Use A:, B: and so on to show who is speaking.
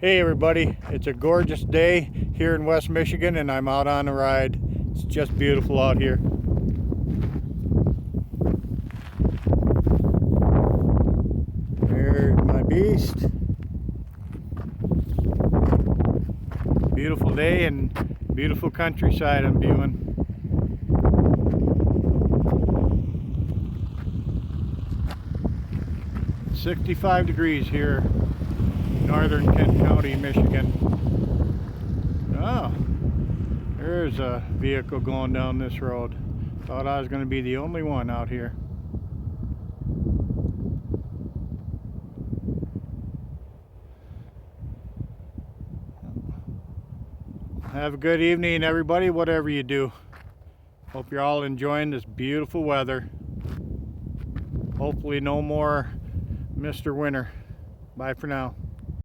A: Hey everybody, it's a gorgeous day here in West Michigan and I'm out on a ride. It's just beautiful out here. There's my beast. Beautiful day and beautiful countryside I'm viewing. It's 65 degrees here. Northern Kent County, Michigan. Oh, there's a vehicle going down this road. Thought I was going to be the only one out here. Have a good evening, everybody, whatever you do. Hope you're all enjoying this beautiful weather. Hopefully no more Mr. Winter. Bye for now.